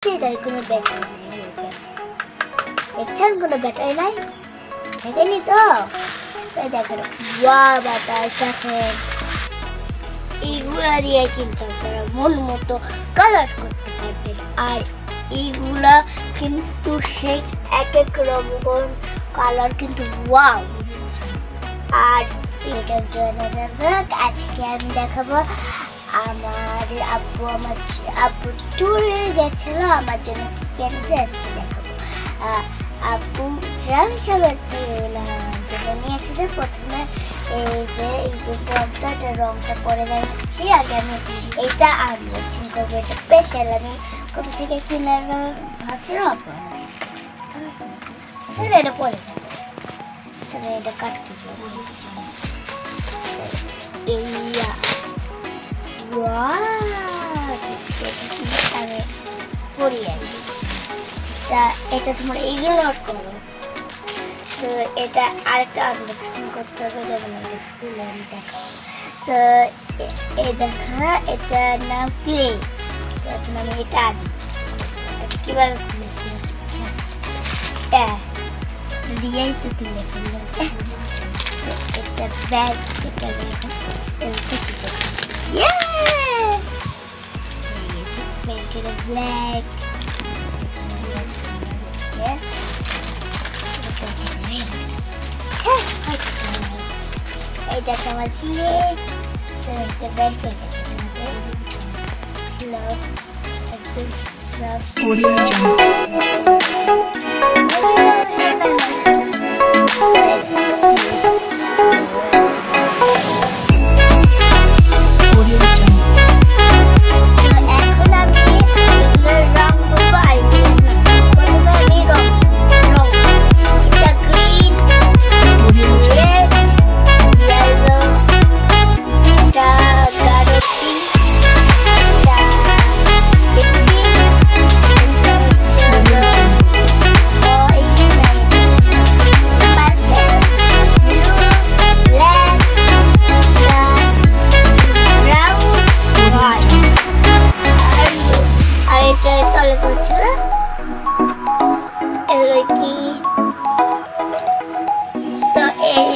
এটার কোনো ব্যাটারি নেই। দেখছেন কোনো ব্যাটারি নাই, দেখেনি তো? দেখেন ওয়া বাতাস দেখেন, এইগুলা দিয়ে কিন্তু আপনারা মন মতো কালার করতে পারবেন। আর এইগুলা কিন্তু সেই এক এক রকম কালার কিন্তু ওয়াও। আর এটার জন্য আজকে আমি দেখাবো আমার আব্বু ট্যুরে গেছিল, আমার জন্য কি কিনেছে আজকে দেখাবো। আব্বু রামসাগর থেকে নিয়ে এসেছে। প্রথমে এই যে রংটা পরে যাচ্ছি। আগে আমি এইটা আনবক্সিং করবো। এটা স্পেশাল, আমি কোথা থেকে কিনে ভাবছিলাম এটা পরে যাবো। এটা কাট করবো। এটা তোমার এইগুলো করো তো এটা আরেকটা আনবক্সিং করতে হবে, যেমন এটা খুলে আমি দেখাবো। তো এই দেখা, এটার নাম ক্লে। এখন আমি এটা কিভাবে খুলেছি দিয়েই তো তুলে ফেললাম। এটা ব্যাগ, এটা make it a black. এটা আমার দিয়ে একটা ব্যাগ পেয়ে তো এই